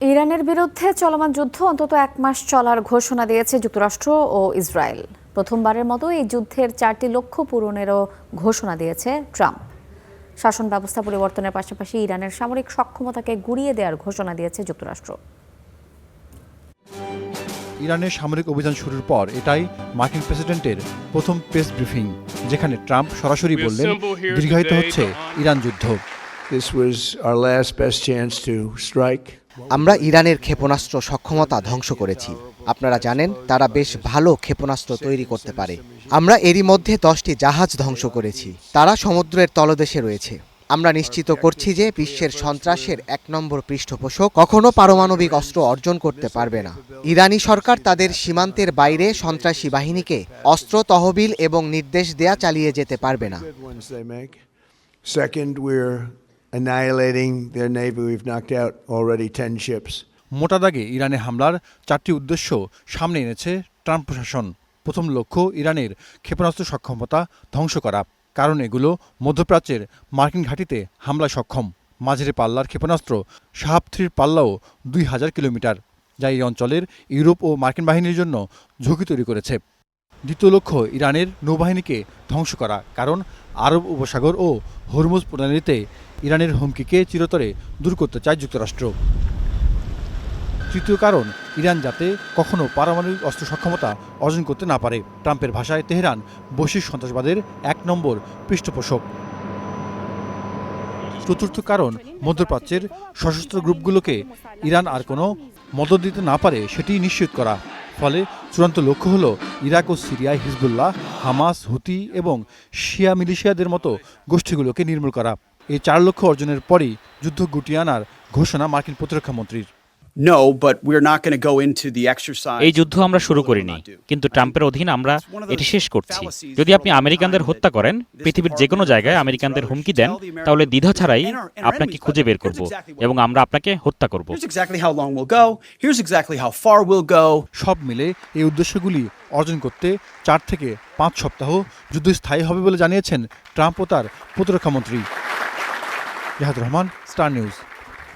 ইরানের বিরুদ্ধে চলমান যুদ্ধ অন্তত 1 মাস চলার ঘোষণা দিয়েছে যুক্তরাষ্ট্র ও ইসরায়েল। প্রথমবারের মতো এই যুদ্ধের 4টি লক্ষ্য পূরণেরও ঘোষণা দিয়েছে ট্রাম্প। শাসন ব্যবস্থা পরিবর্তনের পাশাপাশি ইরানের সামরিক সক্ষমতাকে গুঁড়িয়ে দেওয়ার ঘোষণা দিয়েছে যুক্তরাষ্ট্র। ইরানের সামরিক অভিযান শুরুর পর এটাই মার্কিন প্রেসিডেন্টের প্রথম প্রেস ব্রিফিং, যেখানে ট্রাম্প সরাসরি বললেন দীর্ঘায়িত হচ্ছে ইরান যুদ্ধ। আমরা ইরানের ক্ষেপণাস্ত্র সক্ষমতা ধ্বংস করেছি। আপনারা জানেন তারা বেশ ভালো ক্ষেপণাস্ত্র তৈরি করতে পারে। আমরা এরই মধ্যে 10টি জাহাজ ধ্বংস করেছি, তারা সমুদ্রের তলদেশে রয়েছে। আমরা নিশ্চিত করছি যে বিশ্বের সন্ত্রাসের 1 নম্বর পৃষ্ঠপোষক কখনো পারমাণবিক অস্ত্র অর্জন করতে পারবে না। ইরানি সরকার তাদের সীমান্তের বাইরে সন্ত্রাসী বাহিনীকে অস্ত্র তহবিল এবং নির্দেশ দেয়া চালিয়ে যেতে পারবে না। Annihilating their navy. We've knocked out already 10 ships. মোটা দাগে ইরানে হামলার 4টি উদ্দেশ্য সামনে এনেছে ট্রাম্প প্রশাসন। প্রথম লক্ষ্য ইরানের ক্ষেপণাস্ত্র সক্ষমতা ধ্বংস করা, কারণ এগুলো মধ্যপ্রাচ্যের মার্কিন ঘাঁটিতে হামলায় সক্ষম। মাঝারি পাল্লার ক্ষেপণাস্ত্র শাহাব 3-র পাল্লাও 2000 কিলোমিটার, যা এই অঞ্চলের ইউরোপ ও মার্কিন বাহিনীর জন্য ঝুঁকি তৈরি করেছে। দ্বিতীয় লক্ষ্য ইরানের নৌবাহিনীকে ধ্বংস করা, কারণ আরব উপসাগর ও হরমুজ প্রণালীতে ইরানের হুমকিকে চিরতরে দূর করতে চায় যুক্তরাষ্ট্র। তৃতীয় কারণ, ইরান যাতে কখনো পারমাণবিক অস্ত্র সক্ষমতা অর্জন করতে না পারে। ট্রাম্পের ভাষায় তেহরান বৈশ্বিক সন্ত্রাসবাদের 1 নম্বর পৃষ্ঠপোষক। চতুর্থ কারণ, মধ্যপ্রাচ্যের সশস্ত্র গ্রুপগুলোকে ইরান আর কোনো মদদ দিতে না পারে সেটি নিশ্চিত করা। ফলে চূড়ান্ত লক্ষ্য হল ইরাক ও সিরিয়ায় হিজবুল্লাহ, হামাস, হুতি এবং শিয়া মিলিশিয়াদের মতো গোষ্ঠীগুলোকে নির্মূল করা। এই 4 লক্ষ্য অর্জনের পরই যুদ্ধ গুটিয়ে আনার ঘোষণা মার্কিন প্রতিরক্ষা মন্ত্রীর। এই যুদ্ধ আমরা শুরু করিনি, কিন্তু ট্রাম্পের অধীনে আমরা এটি শেষ করছি। যদি আপনি আমেরিকানদের হত্যা করেন, পৃথিবীর যে কোনো জায়গায় আমেরিকানদের হুমকি দেন, তাহলে দ্বিধা ছাড়াই আপনাকে খুঁজে বের করব এবং আমরা আপনাকে হত্যা করব। সব মিলে এই উদ্দেশ্যগুলি অর্জন করতে 4 থেকে 5 সপ্তাহ যুদ্ধ স্থায়ী হবে বলে জানিয়েছেন ট্রাম্প ও তার প্রতিরক্ষা মন্ত্রী। জাহাদুর রহমান, স্টার নিউজ।